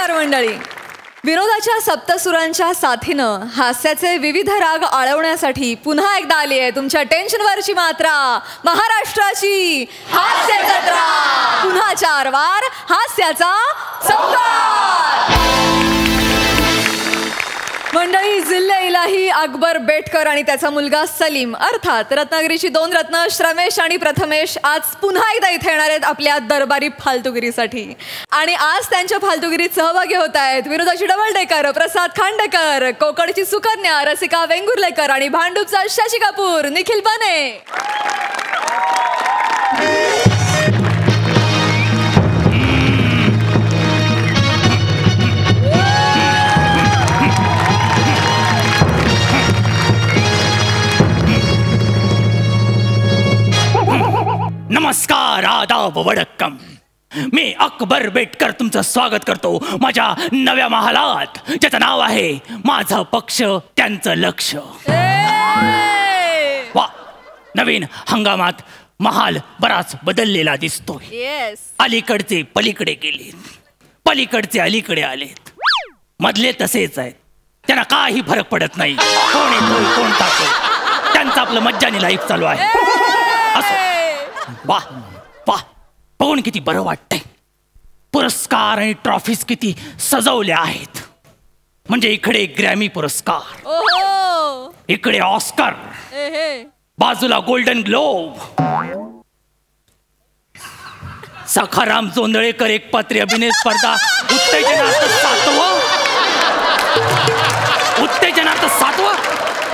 नमस्कार मंडळी. विनोदाच्या सप्तसुरांच्या साथीनं हास्याचे विविध राग आळवण्यासाठी पुन्हा एकदा आली आहे तुमच्या टेन्शनवरची मात्रा, महाराष्ट्राची हास्य जत्रा. पुन्हा 4 वार हास्याचा संसार. मंडळी, जिल्हे इलाही अकबर बेटकर आणि त्याचा मुलगा सलीम अर्थात रत्नागिरीची 2 रत्न श्रमेश आणि प्रथमेश आज पुन्हा एकदा इथे येणार आहेत आपल्या दरबारी फालतुगिरीसाठी. आणि आज त्यांच्या फालतुगिरीत सहभागी होत आहेत विनोदाची डबल डेकर प्रसाद खांडेकर, कोकणची सुकन्या रसिका वेंगुर्लेकर आणि भांडूपचा शशी कपूर निखिल बने. नमस्कार, आदाब, वडक्कम. मी अकबर बेटकर तुमचं स्वागत करतो माझ्या नव्या महालात, ज्याचं नाव आहे माझा पक्ष त्यांचं लक्ष. वा, नवीन हंगामात महाल बराच बदललेला दिसतोय. अलीकडचे पलीकडे गेलेत, पलीकडचे अलीकडे आलेत, मधले तसेच आहेत. त्यांना काही फरक पडत नाही कोण येतोय कोण जातोय. त्यांचं आपलं मज्जानी लाईफ चालू आहे. असो, वाह वाह, बघून किती बरं वाटतंय. पुरस्कार आणि ट्रॉफीज किती सजवल्या आहेत. म्हणजे इकडे ग्रॅमी पुरस्कार, इकडे ऑस्कर, बाजूला गोल्डन ग्लोब. सखाराम जोंधळेकर एकपात्री अभिनय स्पर्धा उत्तेजनार्थ 7वा.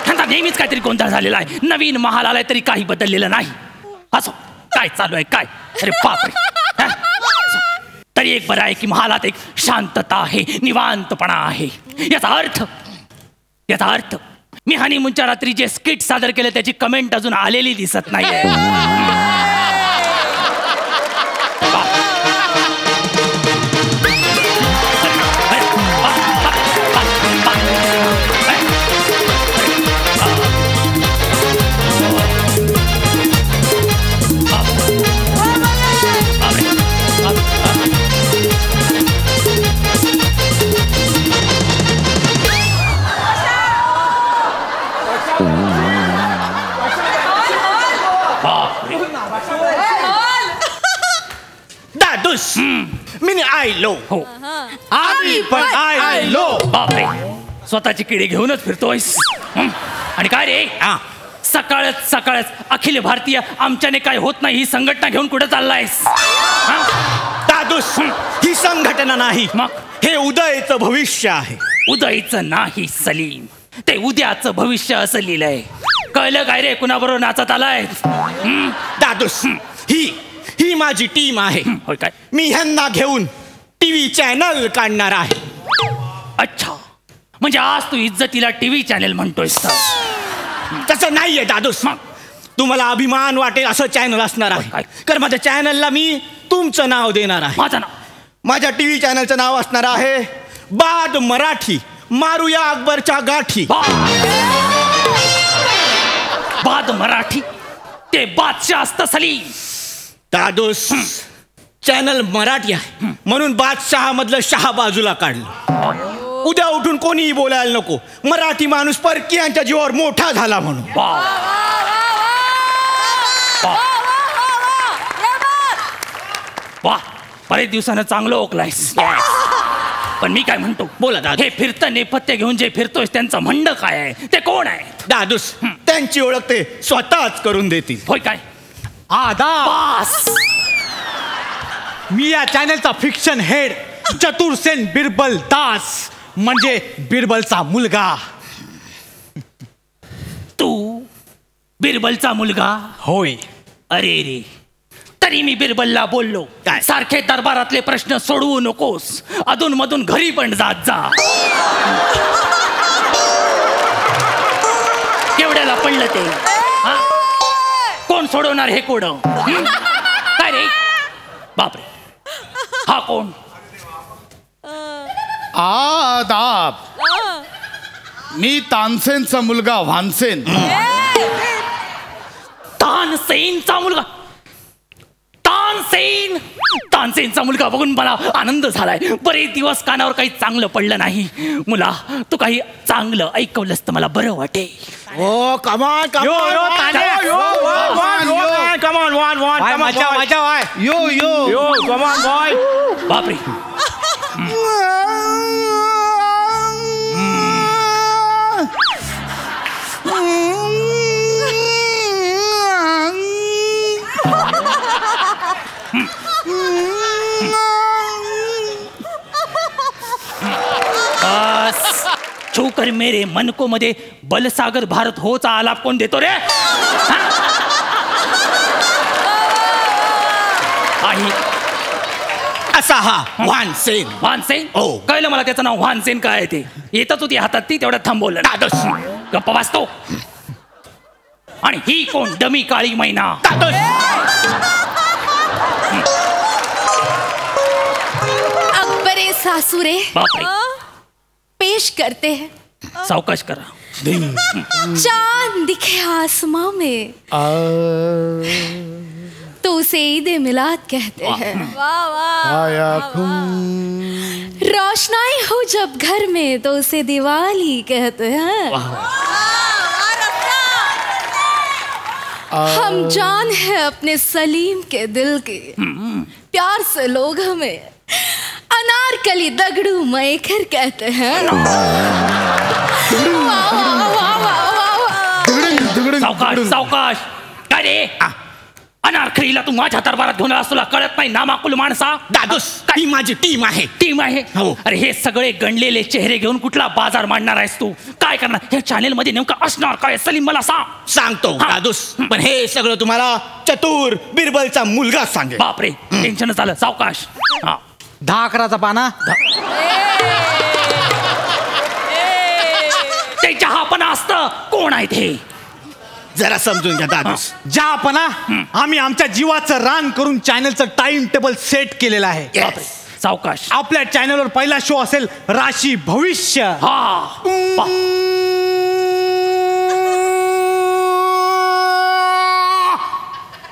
त्यांचा नेहमीच काहीतरी गोंधळ झालेला आहे. नवीन महाल आलाय तरी काही बदललेलं नाही. असो, काय चालू आहे काय? अरे बापरे. तरी एक बरं आहे की महालात एक शांतता आहे, निवांतपणा आहे. याचा अर्थ मी हनीमूनच्या रात्री जे स्किट सादर केले त्याची कमेंट अजून आलेली दिसत नाहीये. मी आयलो. हो, आम्ही पण आयलो. बापरे, स्वतःची किडी घेऊनच फिरतोयस. आणि काय रे, सकाळच अखिल भारतीय आमच्याने काय होत नाही ही संघटना घेऊन कुठे चाललायस? दादूस, ही संघटना नाही, मग हे उदयचं भविष्य आहे. उदयचं नाही सलीम, ते उद्याचं भविष्य असं लिहिलंय. कळलं काय रे, कुणाबरोबर नाचत आलाय? दादूस, ही माझी टीम आहे. होय काय? मी ह्यांना घेऊन टीव्ही चॅनल काढणार आहे. अच्छा, म्हणजे आज तू इज्जतीला टीव्ही चॅनल म्हणतोयस? तसं नाहीये दादूस. मग तुम्हाला अभिमान वाटेल असं चॅनल असणार आहे. कारण माझ्या चॅनलला मी तुमचं नाव देणार आहे. माझं नाव? माझ्या टीव्ही चॅनलचं नाव असणार आहे बाद मराठी, मारूया अकबरच्या गाठी. बाद मराठी? ते बादशाह असतं सलीम. दादूस, चॅनल मराठी आहे म्हणून बादशाह मधलं शहा बाजूला काढलं. उद्या उठून कोणीही बोलायला नको मराठी माणूस परकीयांच्या जीवावर मोठा झाला म्हणून. वा, बरेच दिवसानं चांगलं ओकलायस. पण मी काय म्हणतो, बोला दादा. हे फिरतं नेपथ्य घेऊन जे फिरतोय त्यांचं म्हणणं काय आहे? ते कोण आहे? दादूस, त्यांची ओळख ते स्वतःच करून देतील. होय काय? आदाब, मी या चॅनलचा फिक्शन हेड चतुरसेन बिरबल दास, म्हणजे बिरबलचा मुलगा. तू बिरबलचा मुलगा? होय. अरे रे, तरी मी बिरबलला बोललो सारखे दरबारातले प्रश्न सोडवू नकोस, अधून मधून घरी पण जात जा. केवढ्याला पडलं ते? कोण सोडवणार हे कोड? काय रे? बापरे, हा कोण? आदाब, मी तानसेनचा मुलगा वानसेन. तानसेनचा मुलगा? तानसेन? तानसेनचा मुलगा बघून मला आनंद झालाय. बरेच दिवस कानावर काही चांगलं पडलं नाही. मुला तू काही चांगलं ऐकवलंस तर मला बरं वाटेल. ओ कमान बॉय. बापरे. छू कर मेरे मन को मध्ये बलसागर भारत होचा आलाप कोण देतो रे? असा हा वानसेन. वानसेन? हो. कळलं मला त्याचं नाव वानसेन काय आहे ते. येतच होती हातात ती तेवढ्यात थांबवलं. गप्पा वाचतो. आणि ही कोण? डमी काळी मैना. अकबरे सासुरे बापरे. पेश करते हैं. सावकाश करा. चांद दिखे आसमां में तो उसे ईद मिलाद कहते हैं. रोशनाई हो जब घर में तो उसे दिवाली कहते हैं. हम जान है अपने सलीम के दिल की, प्यार से लोग हमें अनारकली दगड़ू मैकर कहते हैं. सावकाश सावकाश. काय रे? अनारखरीला तू माझ्या दरबारात घेऊन आलास, तुला कळत नाही नामाकुल माणसा? दादूस ही माझी टीम आहे. टीम आहे? हो. अरे हे सगळे गणलेले चेहरे घेऊन कुठला बाजार मांडणार आहेस तू? काय करणार? ह्या चॅनेल मध्ये नेमकं असणार काय? सलीम मला सांगतो दादूस, पण हे सगळं तुम्हाला चतुर बिरबलचा मुलगा सांगेल. बापरे. टेन्शनच आलं. सावकाश. 10-11चा पाना. ते चहा पण असतं. कोण आहे ते? जरा समजून घ्या दादूस. ज्यापणा आम्ही आमच्या जीवाचं रान करून चॅनलचं टाइम टेबल सेट केलेलं आहे. बापरे. सावकाश. आपल्या चॅनलवर पहिला शो असेल राशी भविष्य.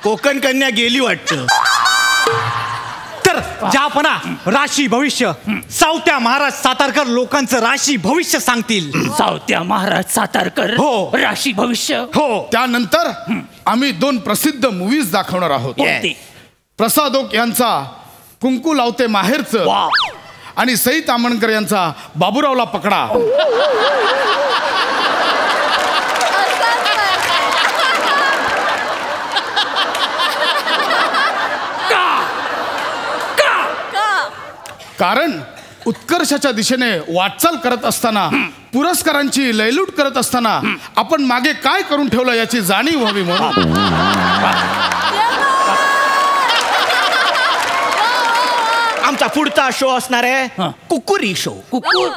कोकण कन्या गेली वाटतं. तर ज्यापणा राशी भविष्य सावत्या महाराज सातारकर लोकांचं राशी भविष्य सांगतील. सावत्या महाराज सातारकर. हो. राशी भविष्य. हो. त्यानंतर आम्ही 2 प्रसिद्ध मूवीज दाखवणार आहोत. कोणती? प्रसाद ओक यांचा कुंकू लावते माहेरचं वा. आणि सई तामणकर यांचा बाबूरावला पकडा. कारण उत्कर्षाच्या दिशेने वाटचाल करत असताना, पुरस्कारांची लयलूट करत असताना आपण मागे काय करून ठेवलं याची जाणीव व्हावी म्हणून. आमचा पुढचा शो असणार आहे कुकुरी शो. कुकुर.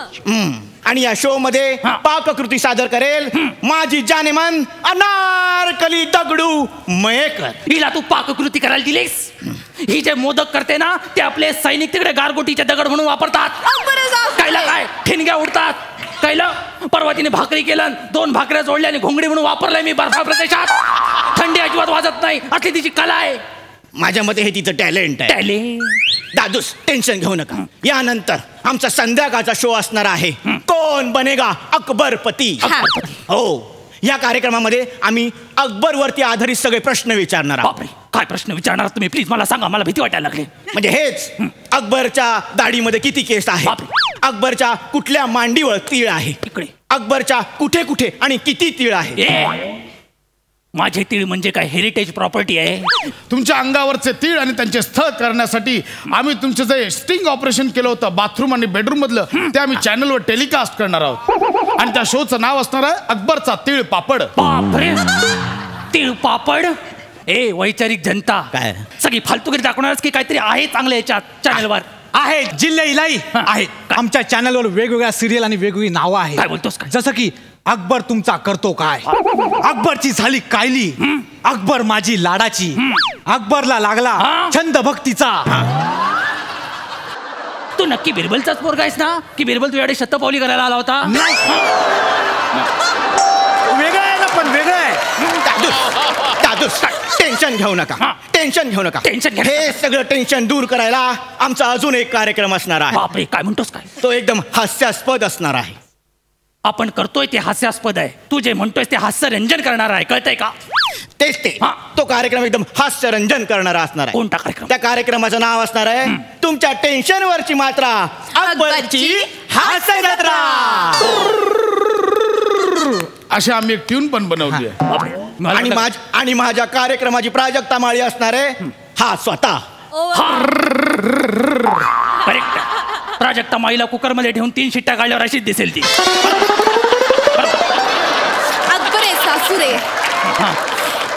आणि या शो मध्ये पाककृती सादर करेल माझी जानेमान अनारकली दगडू मयेकर. हिला तू पाककृती करायला दिलीस? ही जे मोदक करते ना ते आपले सैनिक तिकडे गारगोटीचे दगड म्हणून वापरतात. कायला काय ठिणग्या उडतात. कायला परवा तिने भाकरी केलं, 2 भाकऱ्या जोडल्या आणि घोंगडी म्हणून वापरलंय मी बर्फा प्रदेशात. थंडी अजिबात वाजत नाही, असली तिची कला आहे. माझ्या मते हे तिचं टॅलेंट आहे. टॅलेंट. दादूस टेन्शन घेऊ नका. यानंतर आमचा संध्याकाळचा शो असणार आहे कोण बनेगा अकबरपती. हो. या कार्यक्रमामध्ये आम्ही अकबरवरती आधारित सगळे प्रश्न विचारणार आहोत. बापरे. काय प्रश्न विचारणार तुम्ही? प्लीज मला सांगा, मला भीती वाटायला लागली. म्हणजे हेच अकबरच्या दाढीमध्ये किती केस आहे, अकबरच्या कुठल्या मांडीवर तीळ आहे, इकडे अकबरच्या कुठे कुठे आणि किती तीळ आहे. माझे तीळ म्हणजे काय हेरिटेज प्रॉपर्टी आहे? तुमच्या अंगावरचे तीळ आणि त्यांचे स्थळ करण्यासाठी आम्ही तुमचे जे स्टिंग ऑपरेशन केलं होतं बाथरूम आणि बेडरूम मधलं, ते आम्ही चॅनलवर टेलिकास्ट करणार आहोत. आणि त्या शोचं नाव असणार आहे अकबरचा तीळ पापड. बापरे. तीळ पापड. वैचारिक जनता काय सगळी फालतूगिरी दाखवणारच की काहीतरी आहे चांगलं याच्यात चॅनलवर? आहे जिल्हे इलाई आहेत. आमच्या चॅनलवर वेगवेगळ्या सिरियल आणि वेगवेगळी नावं आहेत. काय बोलतोस काय? जसं की अकबर तुमचा करतो काय, अकबरची झाली कायली, अकबर माझी लाडाची, अकबरला लागला छंद भक्तीचा. तू नक्की बिरबलचाच पोरगा आहेस ना, की बिरबल तुझ्याकडे शतपावली करायला आला होता? वेगळं आहे ना, पण वेगळं आहे. दादूस टेन्शन घेऊ नका, टेन्शन घेऊ नका. हे सगळं टेन्शन दूर करायला आमचा अजून एक कार्यक्रम असणार आहे. बापरे, काय म्हणतोस काय? तो एकदम हास्यास्पद असणार आहे. आपण करतोय ते हास्यास्पद आहे, तू जे म्हणतोय ते हास्यरंजन करणार आहे, कळतंय का? तेच ते. तो कार्यक्रम एकदम हास्यरंजन करणारा असणार आहे. कोणता कार्यक्रम? त्या कार्यक्रमाचं नाव असणार आहे तुमच्या टेन्शनवरची मात्रा, अकबरची हास्य जत्रा. अशी आम्ही एक ट्यून पण बनवली आहे. आणि माझ्या कार्यक्रमाची प्राजक्ता माळी असणार आहे हा स्वतः. करेक्ट. प्राजक्ता माईला कुकर मध्ये ठेवून 3 शिट्ट्या काढल्यावर अशीच दिसेल ती. अकबरे सासुरे,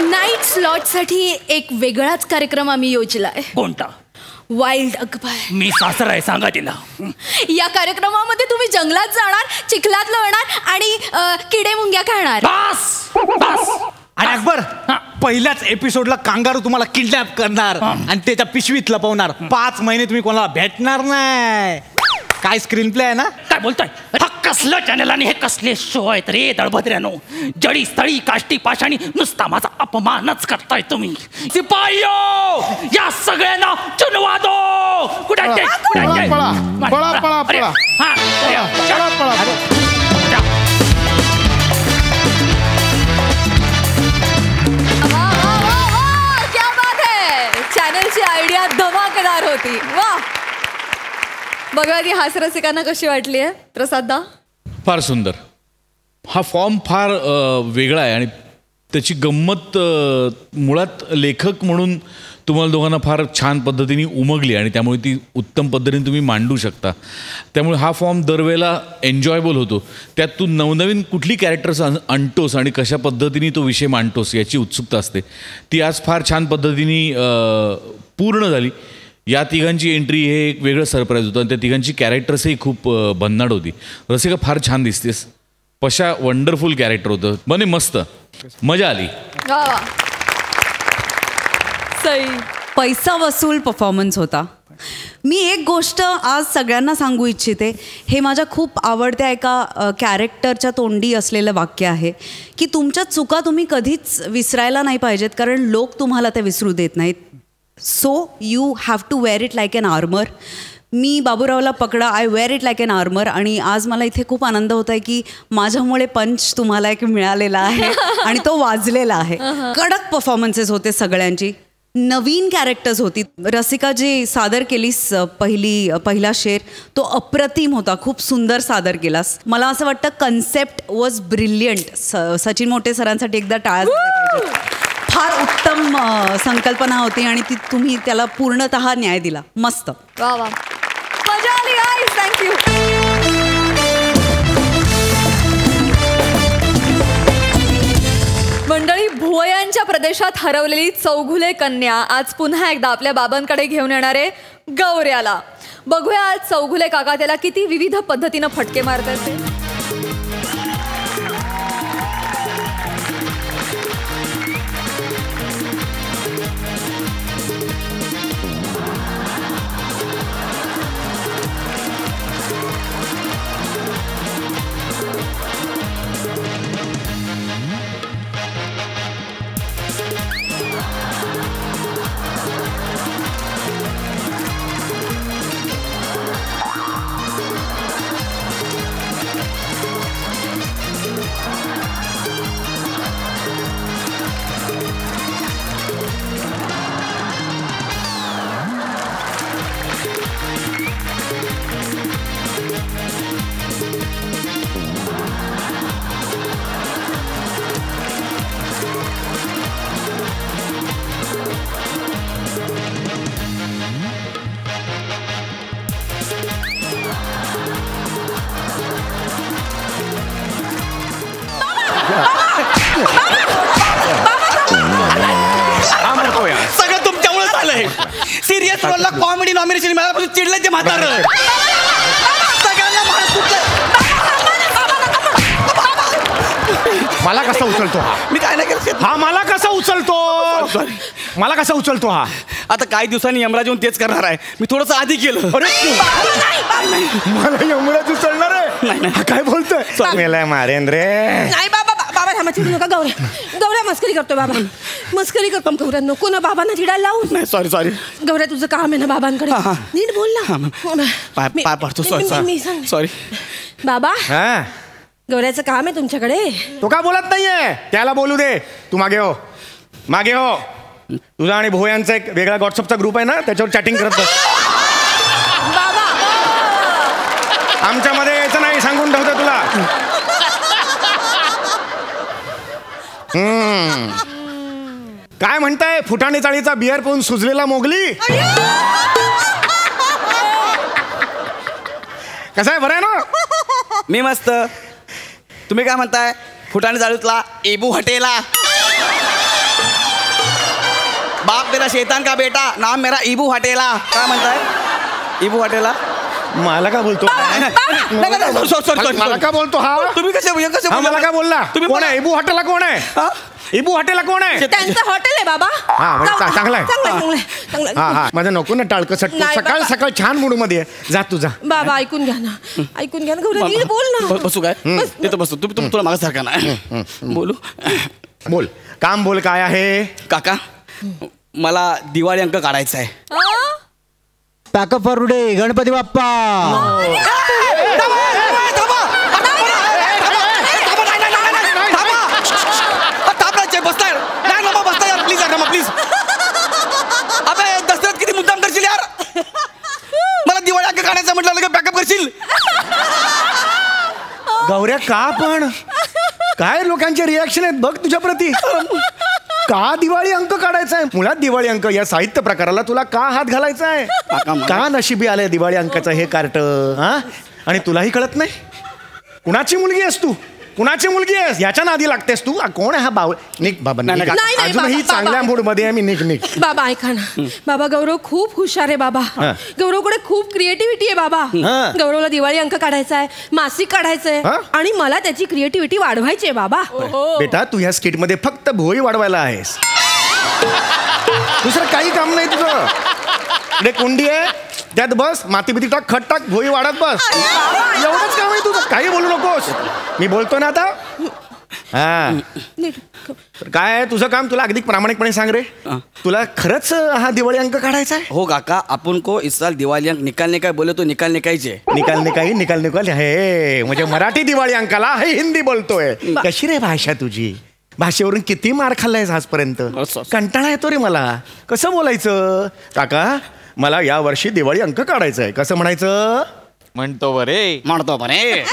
नाईट स्लॉट साठी एक वेगळाच कार्यक्रम आम्ही योजलाय. कोणता? वाईल्ड अकबर. मी सासर आहे, सांगा तिला. या कार्यक्रमामध्ये तुम्ही जंगलात जाणार, चिखलात लोळणार आणि किडे मुंग्या खाणार. बस. आणि अकबर, पहिल्याच एपिसोडला कांगारू तुम्हाला किडनॅप करणार आणि त्याच्या पिशवीत लपवणार. 5 महिने तुम्ही कोणाला भेटणार नाही. काय स्क्रीन प्ले आहे ना? काय बोलतोय? हा कसलं चॅनल आणि हे कसले शो आहेत रे दळभद्र्यानो. जडी स्थळी काष्टी पाषाणी नुसता माझा अपमानच करताय तुम्ही. सिपाईयो, या सगळ्यांना चुनवा दो. कुठे पळा. क्या बात है. चॅनलची आयडिया धमाकेदार होती. वा. बघा ती हास्यरसिकांना कशी वाटली आहे प्रसाददा? फार सुंदर. हा फॉर्म फार वेगळा आहे आणि त्याची गंमत मुळात लेखक म्हणून तुम्हाला दोघांना फार छान पद्धतीने उमगली आणि त्यामुळे ती उत्तम पद्धतीने तुम्ही मांडू शकता. त्यामुळे हा फॉर्म दरवेळेला एन्जॉयबल होतो. त्यात तू नवनवीन कुठली कॅरेक्टर्स आणतोस आणि कशा पद्धतीने तो विषय मांडतोस याची उत्सुकता असते. ती आज फार छान पद्धतीने पूर्ण झाली. या तिघांची एंट्री हे एक वेगळं सरप्राईज होतं आणि त्या तिघांची कॅरेक्टर्सही खूप भन्नाट होती. रसिका फार छान दिसतेस. पशा वंडरफुल कॅरेक्टर होतं. बने मस्त, मजा आली. पैसा वसूल परफॉर्मन्स होता. मी एक गोष्ट आज सगळ्यांना सांगू इच्छिते. हे माझ्या खूप आवडत्या एका कॅरेक्टरच्या तोंडी असलेलं वाक्य आहे की तुमच्या चुका तुम्ही कधीच विसरायला नाही पाहिजेत, कारण लोक तुम्हाला त्या विसरू देत नाहीत. So you have to wear it like an armour. मी बाबूरावला पकडा, I wear it like an armour. आणि आज मला इथे खूप आनंद होत आहे की माझ्यामुळे पंच तुम्हाला एक मिळालेला आहे आणि तो वाजलेला आहे. कडक परफॉर्मन्सेस होते सगळ्यांची. नवीन कॅरेक्टर्स होती. रसिका जी सादर केलीस पहिला शेर तो अप्रतिम होता. खूप सुंदर सादर केलास. मला असं वाटतं कन्सेप्ट वॉज ब्रिलियंट. सचिन मोटे सरांसाठी एकदा टाळ्या. फार उत्तम संकल्पना होती आणि ती तुम्ही त्याला पूर्णतः न्याय दिला. मस्त. वा वा, मजा आली गाईज. थँक्यू. मंडळी, भुवयांच्या प्रदेशात हरवलेली चौघुले कन्या आज पुन्हा एकदा आपल्या बाबांकडे घेऊन येणारे गौऱ्याला. बघूया आज चौघुले काका त्याला किती विविध पद्धतीनं फटके मारतात ते. सगळं तुमच्यामुळे झालंय. सिरियस रोलला कॉमेडी नॉमिनेशन मिळाल्यापासून चिडलंय ते म्हातारं. सगळ्यांना मला कसा उचलतो हा? मी काय नाही केलं. हा मला कसा उचलतो? मला कसा उचलतो हा? आता काही दिवसांनी यमराज येऊन तेच करणार आहे. मी थोडंसं आधी केलं. मला यमराज उचलणार आहे? नाही. काय बोलतोय? मेलाय मारेन रे. नाही बाबा बाबा थांबा चिडू नका. गौऱ्या मस्करी करतोय बाबा, मस्करी करतो. गौऱ्या नको ना बाबांना चिडायला लावून. नाही सॉरी गौऱ्या तुझं काम आहे ना बाबांकडे, नीट बोल ना. पाय पडतो सॉरी. बाबा गौऱ्याचं काम आहे तुमच्याकडे. तो का बोलत नाहीये? त्याला बोलू दे. तू मागे हो. तुझा आणि भोयांचा एक वेगळा व्हॉट्सअपचा ग्रुप आहे ना, त्याच्यावर चॅटिंग करत बस. बाबा आमच्यामध्ये यायचं नाही, सांगून ठेवतो तुला. काय म्हणताय? फुटाणे चाळीचा बियर पिऊन सुजलेला मोगली. कसा आहे? बरं आहे ना? मी मस्त. तुम्ही काय म्हणताय? फुटाणे चाळीतला एबू हटेला. बाप मेरा शैतान का बेटा, नाम मेरा इबू हटेला. काय म्हणताय? इबू हटेला. मला का बोलतो? मला का बोलतो हा? तुम्ही कसे मला का बोलला? तुम्ही कोण आहे? इबू हॉटेलला कोण आहे? इबू हॉटेलला कोण आहे? त्यांचं हॉटेल आहे बाबा. चांगलं आहे. हा माझं नको ना टाळकं सटकं. सकाळ सकाळ छान मूड मध्ये जा तुझा. बाबा ऐकून घ्या ना, ऐकून घ्या ना. गौऱ्या नीट बोल ना. बसू काय? तिथं बसतो. तुम्ही थोडं मागासारखा ना बोलू. बोल काम बोल. काय आहे? काका मला दिवाळी अंक काढायचा आहे. Pack up for today. Ganpati Bappa. Please. अबे दसऱ्यात किती मुद्दाम करशील यार. मला दिवाळी अंक काढायचा म्हटलं लगेच पॅकअप करशील. गौऱ्या का पण? काय लोकांचे रिॲक्शन आहेत बघ तुझ्या प्रती. का दिवाळी अंक काढायचा आहे? मुळात दिवाळी अंक या साहित्य प्रकाराला तुला का हात घालायचा आहे? का नशिबी आलंय दिवाळी अंकाचं हे कार्ट? हा आणि तुलाही कळत नाही? कुणाची मुलगी आहेस तू? कुणाची मुलगी आहेस? याच्या नादी लागतेस तू? कोण आहे हा बावळ? निक बाबा. अजूनही चांगल्या मूड मध्ये आहे मी. निक बाबा ऐका ना. बाबा गौरव खूप हुशार आहे बाबा. गौरवकडे खूप क्रिएटिव्हिटी आहे बाबा. गौरवला दिवाळी अंक काढायचा आहे, मासिक काढायचंय आणि मला त्याची क्रिएटिव्हिटी वाढवायची आहे बाबा. बेटा तू ह्या स्किट मध्ये फक्त भोई वाढवायला आहेस. दुसरं काही काम नाही तुझं. इकडे कुंडी आहे, त्यात बस, माती बिती टाक, खट टाक, भोई वाढत बस. एवढंच काम आहे तुझं. काही बोलू नकोस. मी बोलतो ना आता. काय आहे तुझं काम? तुला अगदी प्रामाणिकपणे सांग रे. तुला खरंच हा दिवाळी अंक काढायचा आहे? हो काका. आपण को इस साल दिवाळी अंक निकालने काय बोले तो निकालने काहीचे. निकाल हे म्हणजे मराठी दिवाळी अंकाला हे हिंदी बोलतोय. कशी रे भाषा तुझी? भाषेवरून किती मार खाल्लायस आजपर्यंत? कंटाळा येतो रे मला. कसं बोलायचं? काका मला या वर्षी दिवाळी अंक काढायचा आहे. कसं म्हणायचं? म्हणतो बरे.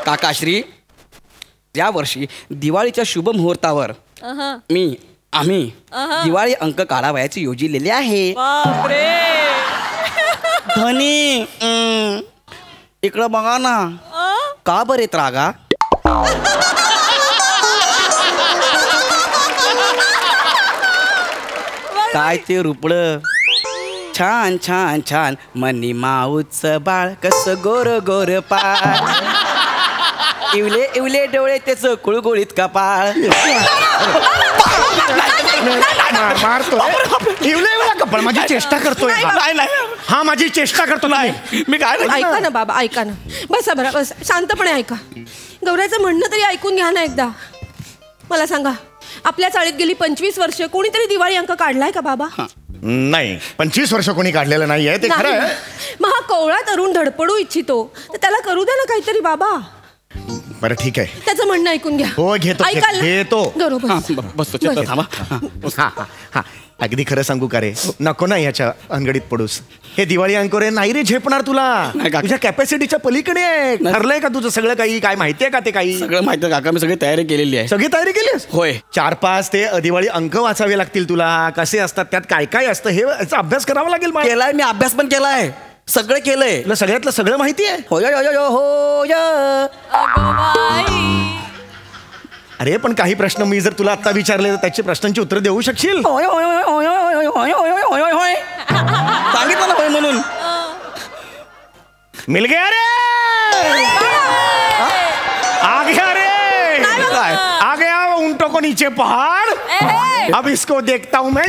काकाश्री या वर्षी दिवाळीच्या शुभ मुहूर्तावर आम्ही दिवाळी अंक काढावयाचे योजिलेले आहे. धनी इकडं बघा ना. का बरे त्रागा? काय ते रुपड छान छान छान मनी माऊच बाळ कस गोर गोर पाळ. इवले इवले डोळे त्याच कुळगुळीत कपाळ. मारतो कपाळ. माझी चेष्टा करतोय हा. माझी चेष्टा करतो. मी काय ऐका ना बाबा, ऐका ना. बसा बरं, बस शांतपणे ऐका. गौऱ्याचं म्हणणं तरी ऐकून घ्या ना एकदा. मला सांगा, आपल्या चाळीत गेली 25 वर्ष कोणीतरी दिवाळी अंक काढलाय का बाबा? नाही, 25 वर्ष कोणी काढलेलं नाहीये ते खरं आहे. मग हा कोवळा तरुण धडपडू इच्छितो तर त्याला करू द्या ना काहीतरी बाबा. बरं ठीक आहे. त्याचं म्हणणं ऐकून घ्या. हो घेतो. बरोबर. अगदी खरं सांगू का रे? नको ना याच्या अंगडीत पडूस. हे दिवाळी अंक रे नाही रे झेपणार तुला. तुझ्या कॅपॅसिटीच्या पलीकडे आहे. ठरलंय का तुझं सगळं काही? काय माहितीये का ते काही? सगळं माहिती काका. मी सगळी तयारी केलेली आहे. सगळी तयारी केलीस? होय. 4-5 ते दिवाळी अंक वाचावे लागतील तुला. कसे असतात, त्यात काय काय असतं हे याचा अभ्यास करावा लागेल. केलाय मी अभ्यास पण केलाय. सगळं केलंय. तुला सगळ्यातलं सगळं माहिती आहे? अरे पण काही प्रश्न मी जर तुला आता विचारले तर त्याची प्रश्नांची उत्तर देऊ शकशील? सांगितलं ना होय म्हणून. मिल गया रे. आ गया रे. आ गया ऊंटों को नीचे पहाड़. अब इसको देखता हूं मैं.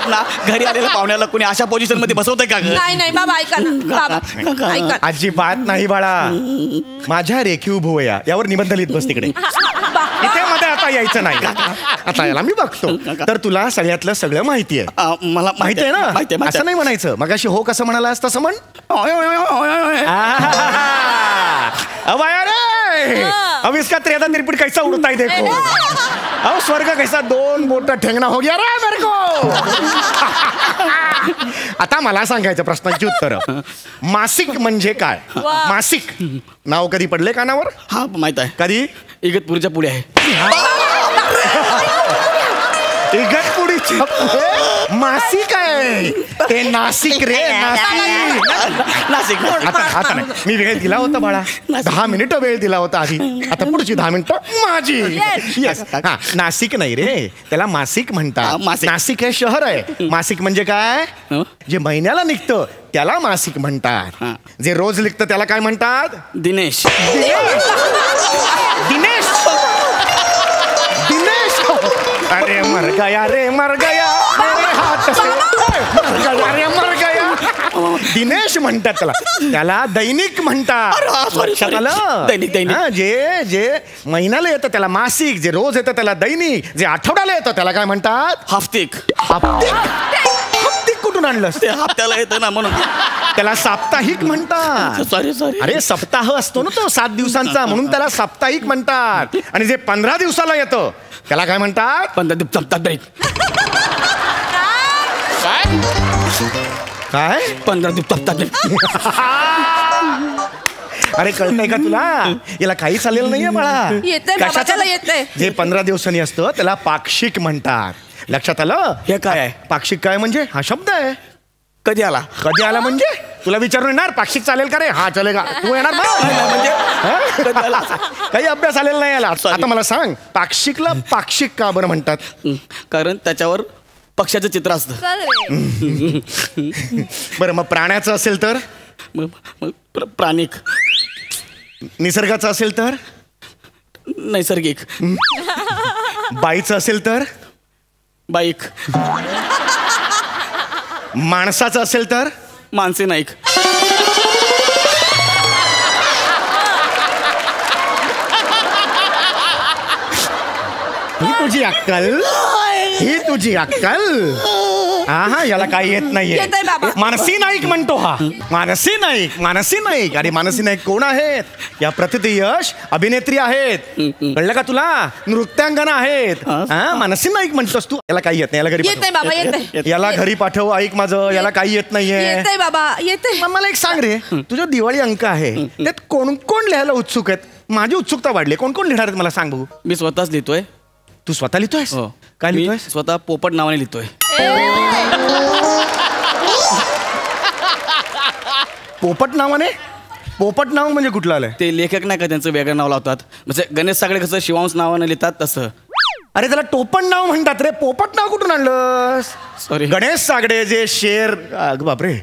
ना घरी आलेल्या पाहुण्याला कोणी अशा पोझिशन मध्ये बसवतंय का ग? नाही बाबा ऐका ना बाबा ऐका. अजिबात नाही बाळा. माझ्या रेखीव भुवया यावर निबंध लिहित बस तिकडे. इथे मध्ये आता यायचं नाही. आता याला मी बघतो तर तुला सगळ्यातलं सगळं माहिती आहे. मला माहिती आहे ना. असं नाही म्हणायचं. मगाशी हो कसं म्हणालास तसं म्हण. अब इसका त्रेदा तिरपीट कैसा उड़ता है देखो. अब स्वर्ग कैसा दोन बोट ठेंगना हो गया रे मेरे को. आता मला सांगायचं प्रश्नांची उत्तर. मासिक म्हणजे काय? मासिक नाव कधी पडले कानावर? हा माहित आहे. कधी? इगतपुरीच्या पुढे आहे. इगतपुरीच्या मासिक आहे ते. नाशिक रे नाशिक. आता नाही मी वेळ दिला होता बाळा. 10 मिनिटं वेळ दिला होता आधी. आता पुढची 10 मिनिटं माझी. येस. हा नाशिक नाही रे त्याला मासिक म्हणतात. नाशिक हे शहर आहे. मासिक म्हणजे काय? जे महिन्याला निघतं त्याला मासिक म्हणतात. जे रोज निघतं त्याला काय म्हणतात? दिनेश. दिनेश. अरे मर गया रे मर गया मेरे हाथ से. मर गया रे मर गया. दिनेश म्हणतात त्याला. त्याला दैनिक म्हणतात. दैनिक. जे महिन्याला येतं त्याला मासिक. जे रोज येतं त्याला दैनिक. जे आठवड्याला येतं त्याला काय म्हणतात? हफ्तिक. हफ्तिक कुठून आणलं? ते हप्त्याला येतं ना म्हणून त्याला साप्ताहिक म्हणतात. सॉरी. अरे सप्ताह असतो ना तो 7 दिवसांचा म्हणून त्याला साप्ताहिक म्हणतात. आणि जे 15 दिवसाला येतं त्याला काय म्हणतात? 15 सप्ताहिक. काय? 15 सप्ताहिक. अरे कळतंय का तुला? याला काही चालेल नाहीये बाळा. येतंय. जे 15 दिवसांनी असतं त्याला पाक्षिक म्हणतात. लक्षात आलं? हे काय आहे? पाक्षिक काय म्हणजे? हा शब्द आहे. कधी आला? कधी आला म्हणजे? तुला विचारून येणार पाक्षिक चालेल का रे? हा चालेल का? तू येणार म्हणजे काही अभ्यास आलेला नाही याला. आता मला सांग पाक्षिकला पाक्षिक का बरं म्हणतात? कारण त्याच्यावर पक्ष्याचं चित्र असतं. बरं मग प्राण्याचं असेल तर? प्राणिक. निसर्गाचं असेल तर? नैसर्गिक. बाईचं असेल तर? बाईक. माणसाचं असेल तर? मानसी नाईक. ही तुझी अक्कल. ही तुझी अक्कल. हा याला काही येत नाहीये. मानसी नाईक म्हणतो हा. मानसी नाईक. अरे मानसी नाईक कोण आहेत? या प्रतियश अभिनेत्री आहेत. कळलं का तुला? नृत्यांगना आहेत. मानसी नाईक म्हणतोस तू. याला काही येत नाही. याला घरी याला घरी पाठव. ऐक माझं. याला काही येत नाहीये बाबा. येते. मला एक सांग रे. तुझा दिवाळी अंक आहे त्यात कोण कोण लिहायला उत्सुक आहेत? माझी उत्सुकता वाढली. कोण कोण लिहिणार आहेत मला सांग बघू. मी स्वतःच लिहितोय. तू स्वतः लिहितोयस? काय लिहितोय? स्वतः पोपट नावाने लिहितोय. पोपट नावाने? पोपट नाव म्हणजे कुठलं आलंय? ते लेखक नाही का त्यांचं वेगळं नाव लावतात. म्हणजे गणेश सागडे कसं शिवांश नावाने लिहितात तसं. अरे त्याला टोपण नाव म्हणतात रे. पोपट नाव कुठून आणलंस? सॉरी. गणेश सागडे जे शेर. बापरे.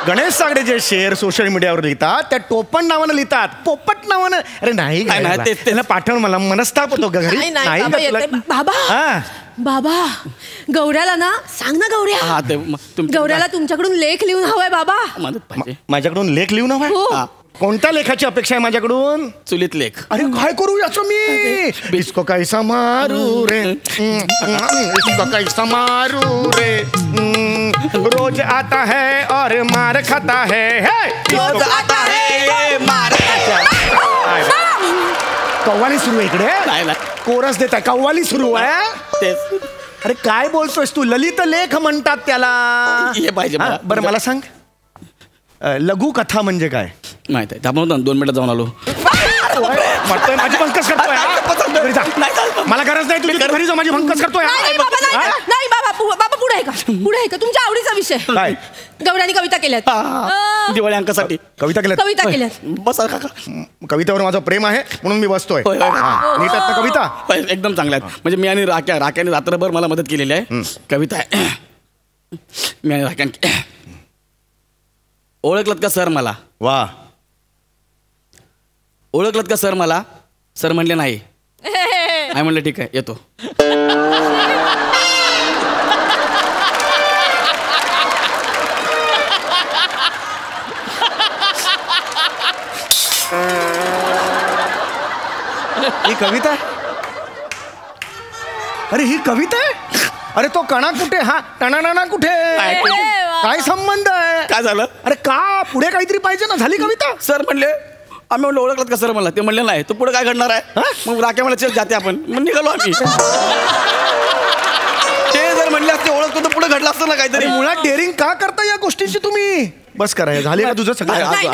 गणेश सागडे जे शेर सोशल मीडियावर लिहितात त्या टोपण नावानं लिहितात. पोपट नावानं? अरे नाही त्याला पाठवून मला मनस्ताप होतो घरी. बाबा गौऱ्याला ना सांग ना. गौऱ्याला तुमच्याकडून लेख लिहून हवाय बाबा. माझ्याकडून लेख लिहून हवाय? कोणत्या लेखाची अपेक्षा आहे माझ्याकडून? चुलीत लेख. अरे काय करू याचं मी? इसको कैसा मारू रे. इसको कैसा मारू रे. रोज आता है और मार खाता है. रोज आता है मार खाता. कव्वाली सुरू आहे इकडे. कोरस देत आहे. कव्वाली सुरू आहे. अरे काय बोलतोयस तू? ललित लेख म्हणतात त्याला. हे पाहिजे. बरं मला सांग लघु कथा म्हणजे काय? माहित आहे. त्यामुळे 2 मिनिटात जाऊन आलो. माझी भंकस करतोय. मला गरज नाही. तुझी घरी जाऊ. माझी भंकस करतोय. नाही बाबा पुढे आहे का? तुमच्या आवडीचा विषय काय? गौऱ्याने कविता केल्यात. दिवाळी अंकासाठी कविता केल्यात. बसा काका. कवितेवर माझं प्रेम आहे म्हणून मी बसतोय. नीट आहेत ना कविता? एकदम चांगल्या आहेत. म्हणजे मी आणि राख्याने रात्रभर मला मदत केलेली आहे. कविता आहे. मी आणि राख्याने. ओळखलत का सर मला? वा. ओळखलत का सर मला? सर म्हणले नाही. म्हणलं ठीक आहे येतो. ही कविता आहे? अरे ही कविता आहे? अरे तो कणा कुठे? हा टणाणा कुठे? काय संबंध आहे? काय झालं? अरे का पुढे काहीतरी पाहिजे ना. झाली कविता? सर म्हणले आम्ही म्हणलं ओळखलात का सर मला? ते म्हणले नाही. तो पुढे काय घडणार आहे? मग राख्या मला चल जाते आपण. मग निघालो आम्ही. ते जर म्हणले असते ओळखतो तर पुढे घडलं असतं ना काहीतरी. मुळात डेअरिंग का करता या गोष्टीची तुम्ही? बस करा. झाली का तुझं सगळं? नाही,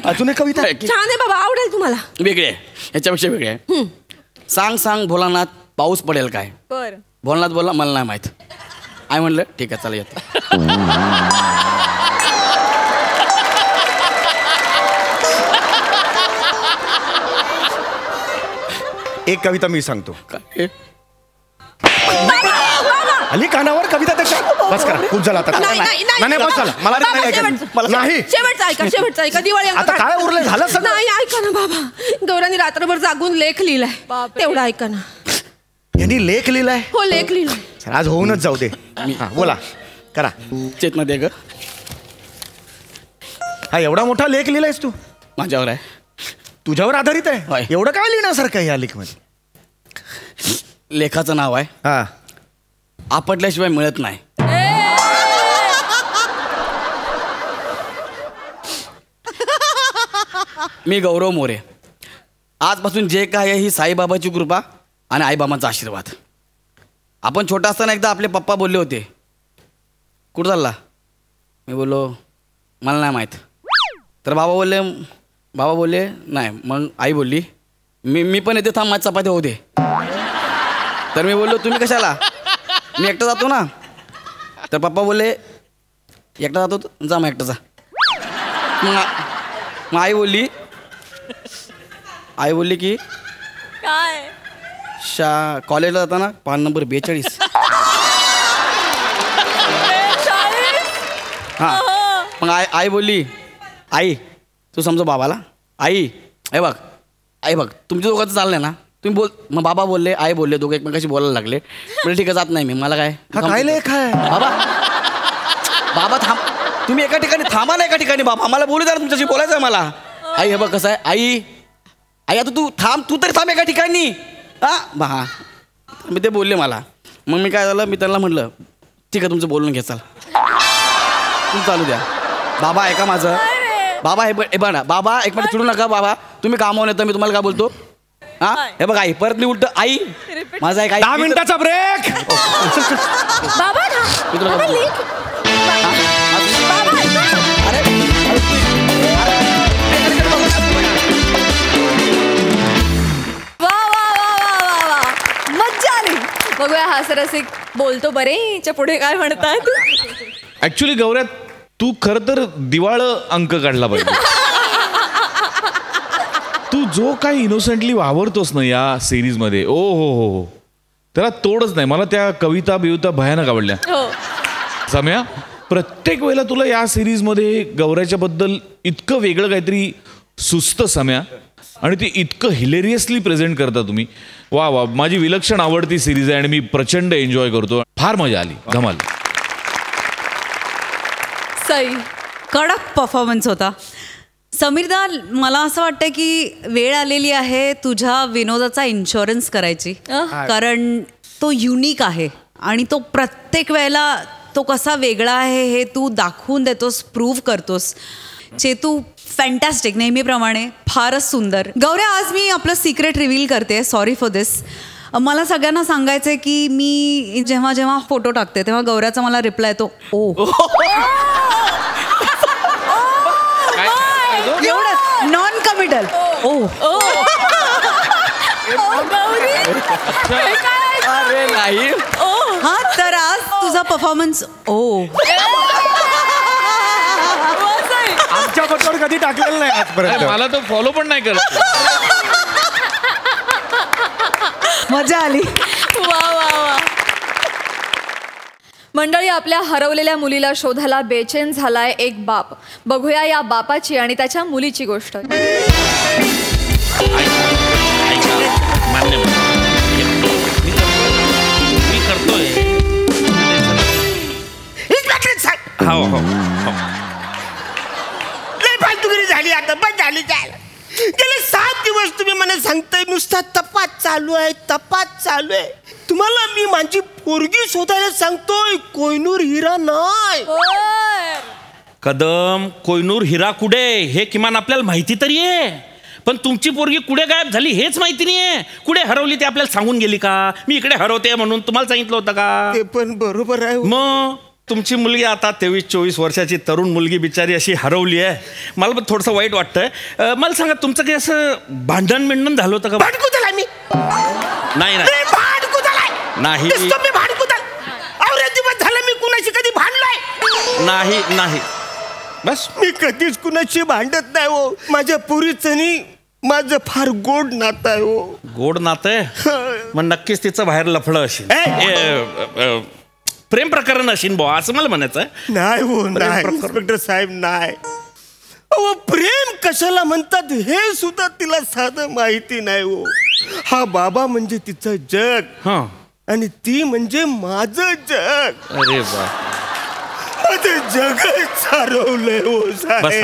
अजून एक कविता छान आहे बाबा, आवडेल तुम्हाला. वेगळे आहे, याच्यापेक्षा वेगळे आहे. सांग सांग भोलानाथ पाऊस पडेल काय? बर. भोलानाथ बोलला मला नाही माहित. आय म्हणलं ठीक आहे चला येतो. एक कविता मी सांगतो. काय? आली कानावर कविता त्याच्या? बस करा. खूप झाला आता. नाही बस झाला. मला नाही. शेवटचा ऐका. दिवाळी अंक आता काय उरलं? झालं सगळं? नाही, ऐका ना बाबा. गौरांनी रात्रभर जागून लेख लिहिलाय, तेवढा ऐका ना. यांनी लेख लिहिलाय? हो, लेख लिहिलाय. आज होऊनच जाऊ दे. बोला करा. चेतना दे ग. हा एवढा मोठा लेख लिहिलायस तू? माझ्यावर आहे. तुझ्यावर आधारित आहे? होय. एवढं काय लिहिण्यासारखं आहे या लेख मध्ये? लेखाचं नाव आहे हा आपटल्याशिवाय मिळत नाही. मी गौरव मोरे. आजपासून जे काय आहे ही साईबाबाची कृपा आणि आईबाबांचा आशीर्वाद. आपण छोटा असताना एकदा आपले पप्पा बोलले होते, कुठं चालला? मी बोललो मला नाही माहीत. तर बाबा बोलले नाही. मग आई बोलली मी पण येते, थांब माझी चपाती होऊ दे. तर मी बोललो तुम्ही कशाला? मी एकटा जातो ना. तर पप्पा बोलले एकटा जातो? जा मग एकटा जा. मग आई बोलली की काय कॉलेजला जाताना पान नंबर 42. हां. मग आई बोलली आई तू समजा बाबाला. आई बघ तुमच्या दोघांचं चाललंय ना, तुम्ही बोल. मग बाबा बोलले आई बोलले, दोघं एकमेकाशी बोलायला लागले. म्हणजे ठीक आहे जात नाही मी. मला काय काय लेख आहे? बाबा थांब, तुम्ही एका ठिकाणी थांबा ना. एका ठिकाणी बाबा मला बोलू द्या, तुमच्याशी बोलायचं आहे मला. आई हे बघ कसं आहे. आई आता तू थांब, तू तरी थांब एका ठिकाणी. हा मी ते बोलले मला. मग मी काय झालं, मी त्यांना म्हटलं ठीक आहे तुमचं बोलून घे, चल तुम्ही चालू द्या. बाबा ऐका माझं. बाबा हे बघा बाबा एक मिनिट चिडू नका. बाबा तुम्ही कामावून येतं, मी तुम्हाला काय बोलतो. हा हे बघ आई परत मी उलट आई माझा एक 10 मिनिटाचा ब्रेक. मज्जा आली. बघूया हा सरसिक बोलतो बरेच्या पुढे काय म्हणतात. ऍक्च्युली गौऱ्या तू खरं तर दिवाळ अंक काढला पाहिजे. तू जो काही इनोसेंटली वावरतोस ना या सिरीज मध्ये, ओ हो त्याला तोडच नाही. मला त्या कविता भयानक आवडल्या. सम्या प्रत्येक वेळेला तुला या सिरीज मध्ये गौऱ्याच्या बद्दल इतकं वेगळं काहीतरी सुचतं सम्या, आणि ते इतकं हिलेरियसली प्रेझेंट करता तुम्ही. वा वा, माझी विलक्षण आवडती सिरीज आहे आणि मी प्रचंड एन्जॉय करतो. फार मजा आली, धमाल. सई कडक परफॉर्मन्स होता. समीरदा मला असं वाटतं की वेळ आलेली आहे तुझ्या विनोदाचा इन्शुरन्स करायची. कारण तो युनिक आहे आणि तो प्रत्येक वेळेला तो कसा वेगळा आहे हे तू दाखवून देतोस, प्रूव्ह करतोस. चेतू फॅन्टॅस्टिक, नेहमीप्रमाणे फारच सुंदर. गौऱ्या आज मी आपलं सिक्रेट रिव्हील करते, सॉरी फॉर दिस. मला सगळ्यांना सांगायचं आहे की मी जेव्हा जेव्हा फोटो टाकते तेव्हा गौऱ्याचा मला रिप्लाय येतो ओ. एवढंच नॉन कमिटल ओ. अरे नाही. हा तर आज तुझा परफॉर्मन्स ओ. आमच्या बरोबर कधी टाकलेलं नाही आजपर्यंत. मला तो फॉलो पण नाही करत. मजा आली. वा. मंडळी, आपल्या हरवलेल्या मुलीला शोधायला बेचैन झालाय एक बाप. बघूया या बापाची आणि त्याच्या मुलीची गोष्ट. मी करतोय. फालतुगिरी झाली आता, पण झाली. गेले 7 दिवस तुम्ही मला सांगताय नुसता तपास चालू आहे. तुम्हाला मी माझी पोरगी शोधायला सांगतोय, कोहिनूर हिरा नाही. कदम, कोहिनूर हिरा कुठे हे किमान आपल्याला माहिती तरी आहे, पण तुमची पोरगी कुठे गायब झाली हेच माहिती नाहीये. कुठे हरवली ते आपल्याला सांगून गेली का? मी इकडे हरवते म्हणून तुम्हाला सांगितलं होतं का? ते पण बरोबर आहे. मग तुमची मुलगी आता 23-24 वर्षाची तरुण मुलगी बिचारी अशी हरवली आहे. मला पण थोडंसं वाईट वाटतंय. मला सांगा, तुमचं काही असं भांडण झालं होतं का? भांडकू झालाय मी. नाही भांडकू झालाय नाही. मी भांडकू झाला. दिवस झालं मी कुणाशी कधी भांडलाय नाही. बस मी कधीच कुणाशी भांडत नाही हो. माझ्या पुरीचं माझं फार गोड नातं आहे हो. गोड नातं आहे? मग नक्कीच तिचं बाहेर लफडं असेल, प्रेम प्रकरण असेल बुवा, असं मला म्हणायचं. नाही हो, नाही इन्स्पेक्टर साहेब, नाही. अहो, प्रेम कशाला म्हणतात हे सुद्धा तिला साधं माहिती नाही हो. हा बाबा म्हणजे तिचं जग आणि ती म्हणजे माझं जग. अरे वा, माझं जग चालवलंय हो.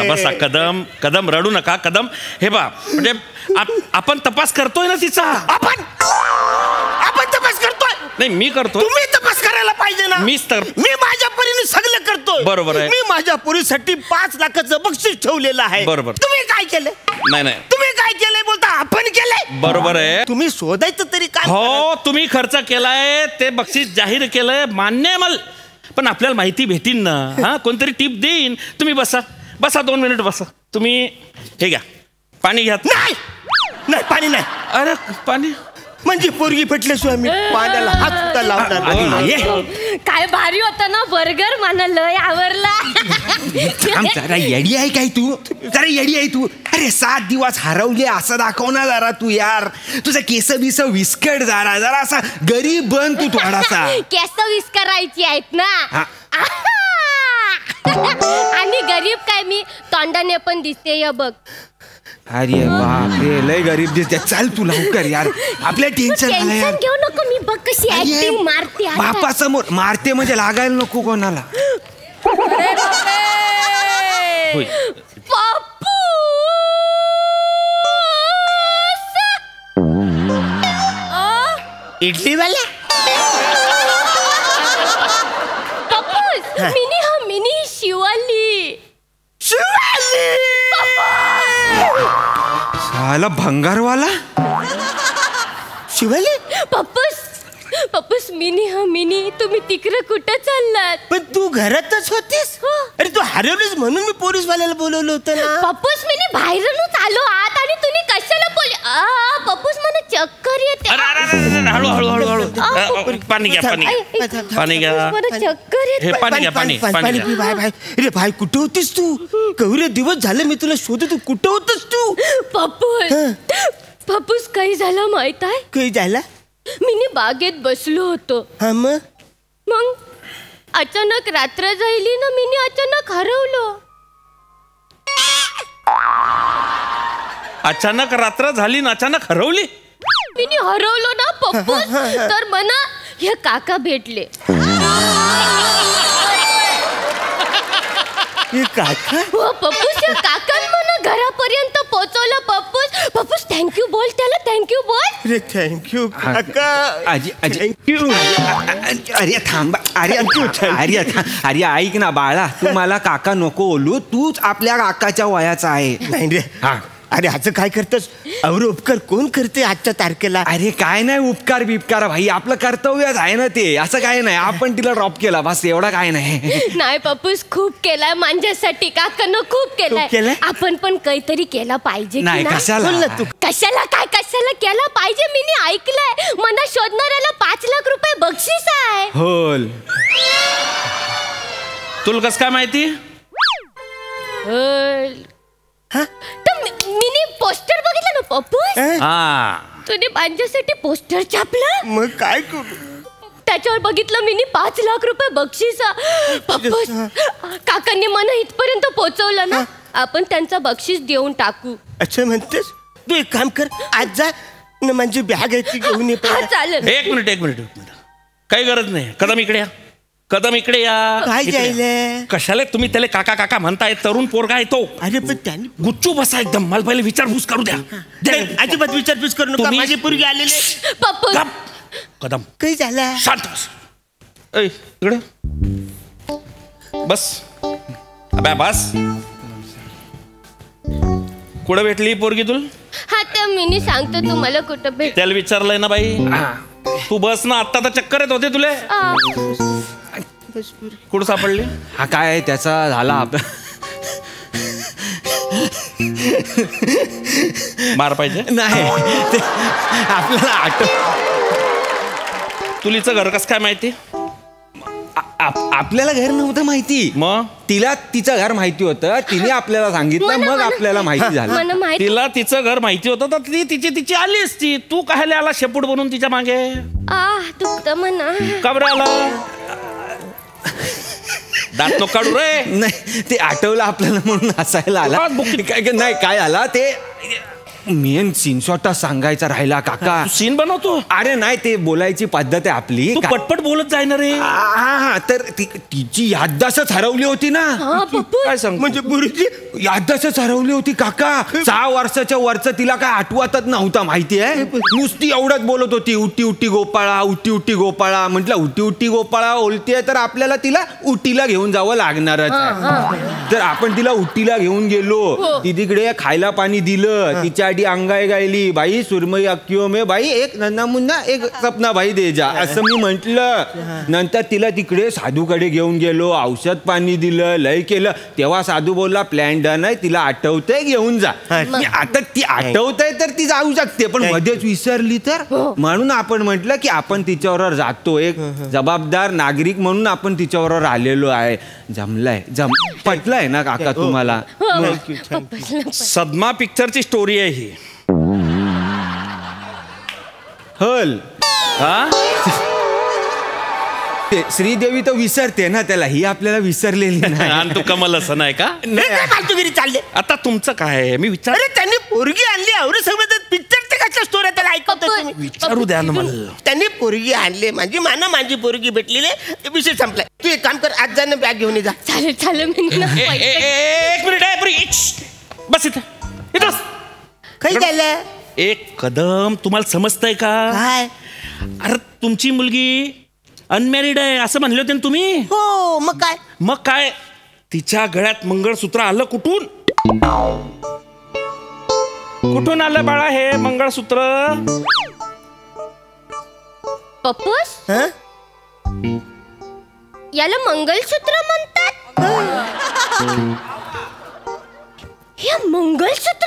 बसा कदम रडू नका. कदम, हे बा, म्हणजे आपण तपास करतोय ना तिचा. आपण तपास करतोय. नाही, मी करतो. तुम्ही तपास करायला पाहिजे ना. मी माझ्या परीने सगळं करतोय. बरोबर आहे. मी माझ्या पोरीसाठी 5 लाखाचं बक्षीस ठेवलेलं आहे. बरोबर. तुम्ही काय केलं? नाही. तुम्ही काय केलंय बोलता? आपण केलंय. बरोबर आहे. तुम्ही शोधायचं तरी काय? हो, तुम्ही खर्च केलाय, ते बक्षीस जाहीर केलंय, मान्य आहे मला. पण आपल्याला माहिती भेटीन ना. हा, कोणतरी टिप देईन. तुम्ही बसा 2 मिनिट बसा. तुम्ही हे घ्या, पाणी घ्या. नाही, पाणी नाही. अरे, पाणी म्हणजे पोरगी पेटल्याशिवाय मी पाण्याला हात सुद्धा लावणार नाही. काय भारी होता ना बर्गर, मला लय आवडला. जरा येडी आहे काय तू? अरे 7 दिवस हरवले असं दाखव ना जरा तू यार. तुझं केस बिस विस्कट जरा असा गरीब बन तू थोडासा. केस विस्करायची आहेत ना. आणि गरीब काय, मी तोंडाने पण दिसते या बघ. अरे बापरे, लय गरीब दिसते. चल तू लवकर यार, आपल्या टेन्शन आलं यार. घेऊ नको, मी बघ कशी ऍक्टिंग मारते. बापा समोर मारते म्हणजे लागायला नको कोणाला. इडली वाला मिनी शिवाली. साला भंगारवाला शिवाली. पप्पूस मिनी तुम्ही तिकडे कुठं चाललात? पण तू घरातच होतीस. अरे तू हरवलीस म्हणून मी पोलीसवाल्याला बोलवलं होतं ना. पप्पूस मी बाहेरूनच आलो आत आणि तुम्ही कशाला बोल. पप्पूस मला चक्कर येते. हळू पाणी घ्या. मला चक्कर येते. पाणी घ्या. अरे भाई, कुठं होतीस तू? केवढे दिवस झाले मी तुला शोधत. तू कुठं होतस तू? पप्पूस काही झालं माहित आहे? काही झाला? मी बागेत बसलो होतो. हा, मग अचानक रात्र झाली ना, मी अचानक हरवलो. अचानक रात्र झाली ना अचानक हरवली? मी हरवलो ना पप्पूस. तर मला हे काका भेटले. काका? हो पप्पूस, या काकान मला घरापर्यंत पोहोचवलं. पप्पूस थँक्यू बोल त्याला, थँक्यू बोल. अरे थँक्यू काका. थँक्यू. अरे थांबा. अरे ऐक ना बाळा, तू मला काका नको बोलू. तूच आपल्या काकाच्या वयाचा आहे. नाही रे. अरे असं काय करतोस? अवर उपकार कोण करते आजच्या तारखेला? अरे काय नाही उपकार बिपकार भाई, आपलं कर्तव्यच आहे ना ते. असं काय नाही, आपण तिला ड्रॉप केला बस, एवढा काय नाही. नाही पप्पूस, खूप केलाय माझ्यासाठी. काकानं खूप केलाय. आपण पण काहीतरी केला पाहिजे. नाही कशाला कशाला केला पाहिजे? मी ऐकलंय मला शोधणाऱ्याला 5 लाख रुपये बक्षीस आहे. होल. तुला कसं काय माहिती? मी पोस्टर बघितलं ना पप्पूस. तुने माझ्यासाठी पोस्टर छापलं. मग काय करू? त्याच्यावर बघितलं मी 5 लाख रुपये बक्षीस. पप्पूस, काकांनी मला इथपर्यंत पोहोचवलं ना, आपण त्यांचा बक्षीस देऊन टाकू. अच्छा म्हणतेस? तू एक काम कर, आज जा ना, माझी बॅग आहे ती घेऊन ये. चालेल. एक मिनिट काही गरज नाही. कदम इकडे या. कदम इकडे या. काय इकडे जायला? या. कशाला तुम्ही त्याला काका काका म्हणताय? तरुण पोरगा येतो. अरे पण त्यांनी गुच्चू बसा एकदम. मला पहिले विचारपूस करू द्या. अजिबात विचारपूस करू नका. तुम्ही- माझी पोरगी आलेले. गप. कदम काही झालं? शांत बस. ऐ, इकडे बस. अबे बस. कुठं भेटली पोरगी तुला? हा तर मी सांगतो तुम्हाला कुठं भेट. त्याला विचारलंय ना बाई. तू बस ना. आता तर चक्कर येत होते तुले. कुठं सापडली? हा काय त्याचा झाला मार पाहिजे नाही ते आपल्याला तुलीचं घर कसं काय माहिती? आपल्याला घर नव्हतं माहिती. मग तिला तिचं घर माहिती होतं. तिने आपल्याला सांगितलं. मग आपल्याला माहिती झालं. तिला तिचं घर माहिती होतं तर ती तिची आली असती. तू काय आला शेपूट बनून तिच्या मागे? दुखत म्हणा. का बरं आला? दात नको काढू रे. नाही ते आठवलं आपल्याला म्हणून हसायला आला. नाही काय आला ते मेन सीन स्वतः सांगायचा राहिला काका. सीन बनवतो? अरे नाही ते बोलायची पद्धत आहे आपली. तू पटपट बोलत जाय ना रे. हा तर तिची याददास्तच हरवली होती ना. काय सांग म्हणजे गुरुजी याददास्तच हरवली होती काका. 6 वर्षाच्या वरचं तिला काय आठवतच नव्हता माहिती आहे. नुसती एवढंच बोलत होती उटी उटी गोपाळा उटी उटी गोपाळा. म्हटलं उटी उटी गोपाळा बोलतीये तर आपल्याला तिला उटीला घेऊन जावं लागणारच. तर आपण तिला उटीला घेऊन गेलो. ती तिकडे खायला पाणी दिलं. तिच्या अंगाई गायली बाई सुरमई अक्कियो में बाई एक नन्ना मुन्ना एक सपना भाई दे जा असं मी म्हटलं. नंतर तिला तिकडे साधूकडे घेऊन गेलो. औषध पाणी दिलं. लय केलं. तेव्हा साधू बोलला प्लॅन डन आहे. तिला आठवतंय घेऊन जा. आता ती आठवतंय तर ती जाऊ शकते पण मध्येच विसरली तर म्हणून आपण म्हटलं की आपण तिच्याबरोबर जातो. एक जबाबदार नागरिक म्हणून आपण तिच्याबरोबर आलेलो आहे. जमलंय पटलंय ना काका तुम्हाला? सदमा पिक्चरची स्टोरी आहे ही. हल श्रीदेवी तर विसरते ना त्याला. ही आपल्याला विसरलेली नाही. आणि तू कमल असं नाही का? फालतूगिरी चालले. आता तुमचं काय मी विचार. अरे त्यांनी पोरगी आणली एवढं समजत पिक्चरच्या कशा स्टोऱ्या त्याला ऐकवतो तुम्ही? विचारू द्या ना मला. त्यांनी पोरगी आणली माझी पोरगी भेटलेली. विषय संपलाय. तू एक काम कर आज जाणं बॅग घेऊन जा. चालेल चालेल. एक मिनिट बस इथं. काही झालं? एक कदम तुम्हाला समजतंय का? काय? अरे तुमची मुलगी अनमॅरिड आहे असं म्हणले होते ना तुम्ही? हो मग काय तिच्या गळ्यात मंगळसूत्र आलं कुठून? कुठून आलं बाळा हे मंगळसूत्र? पप्पूस याला मंगळसूत्र म्हणतात? हे मंगळसूत्र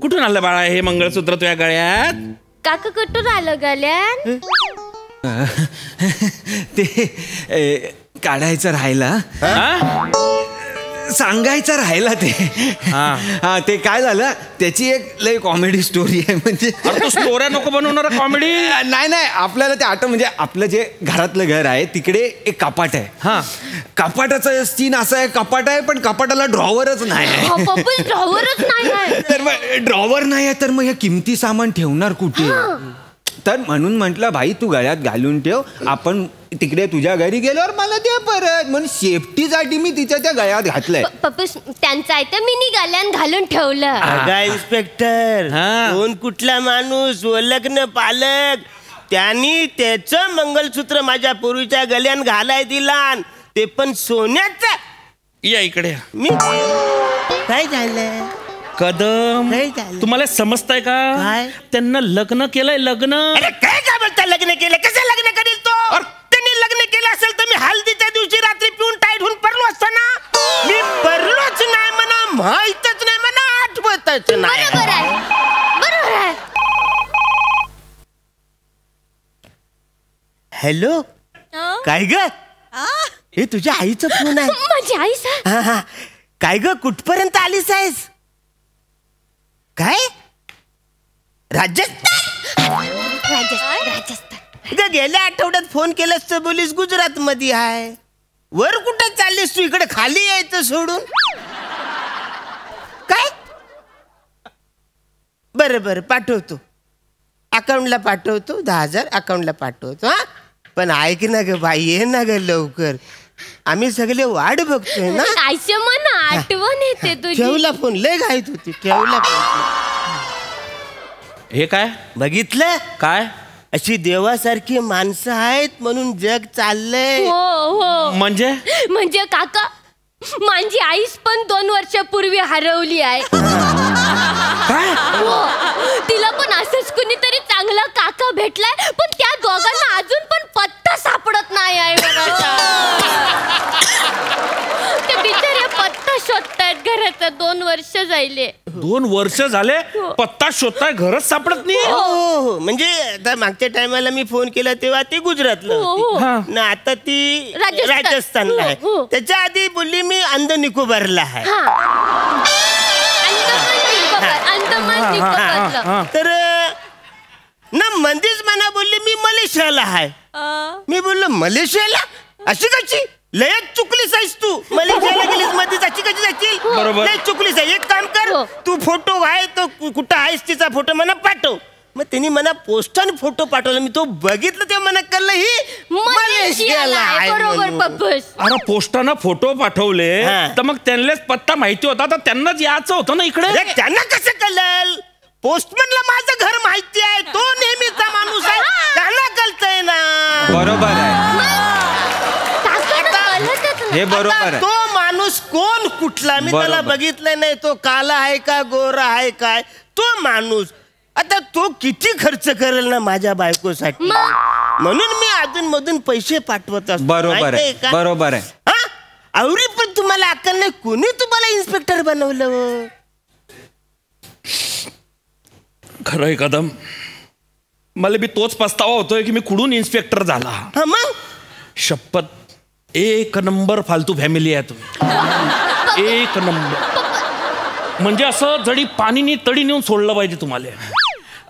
कुठून आलं बाळा हे मंगळसूत्र तुझ्या गळ्यात? काका कुठून आलं गळ्यात? ते काढायचं राहिला. सांगायचं राहिला ते. हा ते काय झालं त्याची एक लय कॉमेडी स्टोरी आहे. म्हणजे स्टोऱ्या नको बनवणार कॉमेडी. नाही आपल्याला ते आठवण म्हणजे आपलं जे घरातलं घर आहे तिकडे एक कपाट आहे. हा कपाटाचं सीन असं आहे. कपाट आहे पण कपाटाला ड्रॉवरच नाही. ड्रॉवरच नाही. तर मग ड्रॉवर नाही आहे तर मग हे किमती सामान ठेवणार कुठे? तर म्हणून म्हटलं भाई तू गळ्यात घालून ठेव. आपण तिकडे तुझ्या घरी गेल्यावर मला दे परत. म्हणून सेफ्टीसाठी मी तिच्या त्या गळ्यात घातलंय. पप्पूस त्यांचं आहे तर मी गळ्यात घालून ठेवलं. इन्स्पेक्टर कोण कुठला माणूस लग्न पालक त्यांनी त्याचं मंगळसूत्र माझ्या पूर्वीच्या गळ्यात घालाय दिला. ते पण सोन्याचं. या इकडे. मी काय झालं? कदम तुम्हाला समजताय का? त्यांना लग्न केलंय. लग्न. अरे काय बोलता लग्न केलं? कसं लग्न करेल तो? त्यांनी लग्न केलं असेल तर मी हल्दीच्या दिवशी रात्री पिऊन टाईट होऊन पडलो असतो ना. मी पडलोच नाही म्हणा. माहीतच नाही म्हणा. आठवतच नाही. बरोबर आहे. हॅलो काय ग? हे तुझ्या आईचा फोन आहे. माझी आई सर. काय ग कुठपर्यंत आलीस आहेस? काय राजस्थान? गेल्या आठवड्यात फोन केलास तर बोलीस गुजरात मध्ये आहे. वर कुठं चाललीस तू? इकडे खाली यायचं सोडून. काय? बरं पाठवतो. अकाउंटला पाठवतो. 10,000 अकाउंटला पाठवतो. हा पण ऐक ना ग बाई, ये ना ग लवकर, आम्ही सगळे वाट बघतोय ना. आयशा मला आठवण येते तुझी. ठेवला फोन, लय घाईत होती, ठेवला फोन. हे काय बघितलं काय? अशी देवासारखी माणसं आहेत म्हणून जग चाललंय. हो म्हणजे काका, माझी आईस पण 2 वर्षापूर्वी हरवली आहे. हो, तिला पण असंच कुणीतरी चांगला काका भेटलाय, पण त्या दोघांना अजून पण पत्ता सापडत नाही आहे. ते बिचारे पत्ता शोधतायत घराचा. 2 वर्ष जायले. 2 वर्ष झाले पत्ता शोधताय, घरच सापडत नाही. हो, म्हणजे आता मागच्या टायमाला मी फोन केला तेव्हा ती गुजरातला होती ना, आता ती राजस्थानला आहे. त्याच्या आधी बोलली मी अंद निकोबारला आहे. तर ना मंदीच मना बोलली मी मलेशियाला आहे. मी बोललो मलेशियाला अशी कशी, लयच चुकलीस आहेस तू. मलेशियाला गेलीस मध्येच अशी कशी जाशील, लय चुकलीस आहे. एक काम कर, तू फोटो आहे तो कुठं आहेस तिचा फोटो मला पाठव. मग त्यांनी मला पोस्टाने फोटो पाठवला, मी तो बघितलं तेव्हा मला कळलं ही मलेशियाला आहे. अरे पोस्टानं फोटो पाठवले तर मग त्यांनाच पत्ता माहिती होता, तर त्यांनाच यायचं होतं ना इकडे. त्यांना कसं कळलं? पोस्टमनला माझं घर माहिती आहे, तो नेहमीचा माणूस आहे, त्याला कळतंय ना. बरोबर आहे, हे बरोबर आहे. तो माणूस कोण कुठला मी त्याला बघितलं नाही, तो काला आहे का गोरा आहे काय तो माणूस. आता तो किती खर्च करेल ना माझ्या बायकोसाठी, म्हणून मी अधून मधून पैसे पाठवत असतो. बरोबर आहे, बरोबर आहे. हा, आवरी पण तुम्हाला अक्कल नाही, कोणी तुम्हाला इन्स्पेक्टर बनवलं? खरंय कदम, मला बी तोच पस्तावा होतोय की मी कुठून इन्स्पेक्टर झाला. मग शपथ, 1 नंबर फालतू फॅमिली आहे तुम्ही, 1 नंबर. म्हणजे असं जडी पाणीनी तडी नेऊन सोडलं पाहिजे तुम्हाला.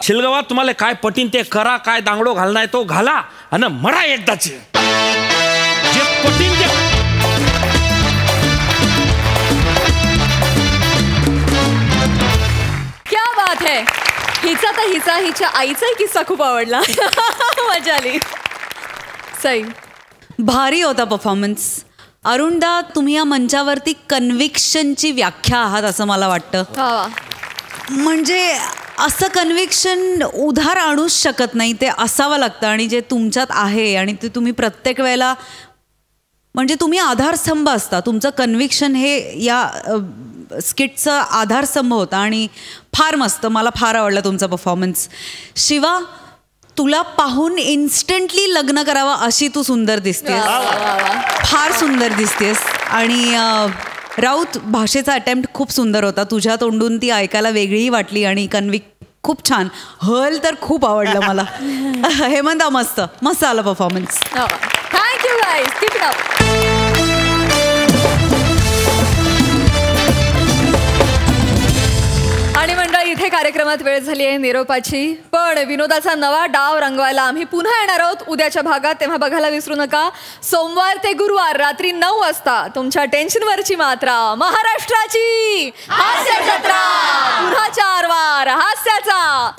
शिलगावात तुम्हाला काय पटीन ते करा, काय दांगडो घालणार तो घाला आणि मरा एकदाचे. जे पटीन ते. क्या बात है. हिचा तर हिच्या आईचाही किस्सा खूप आवडला. मजा आली. सई, भारी होता परफॉर्मन्स. अरुणदा, तुम्ही या मंचावरती कन्व्हिक्शनची व्याख्या आहात असं मला वाटतं. म्हणजे असं कन्व्हिक्शन उधार आणूच शकत नाही, ते असावं लागतं. आणि जे तुमच्यात आहे आणि ते तुम्ही प्रत्येक वेळेला, म्हणजे तुम्ही आधारस्तंभ असता. तुमचं कन्व्हिक्शन हे या स्किटचा आधारस्तंभ होता आणि फार मस्त. मला फार आवडला तुमचा परफॉर्मन्स. शिवा, तुला पाहून इन्स्टंटली लग्न करावं अशी तू सुंदर दिसतेस, फार सुंदर दिसतेस. आणि राऊत, भाषेचा अटेम्प्ट खूप सुंदर होता. तुझ्या तोंडून ती ऐकायला वेगळीही वाटली आणि खूप छान. हल तर खूप आवडलं मला. हेमंता, मस्त मस्त आला performance. Thank you guys, keep it up. आणि मंडळी, इथे कार्यक्रमात वेळ झाली आहे निरोपाची. पण विनोदाचा नवा डाव रंगवायला आम्ही पुन्हा येणार आहोत उद्याच्या भागात, तेव्हा बघायला विसरू नका. सोमवार ते गुरुवार रात्री 9 वाजता तुमच्या टेन्शनवरची मात्रा, महाराष्ट्राची हास्य जत्रा. पुन्हा 4 वार हास्याचा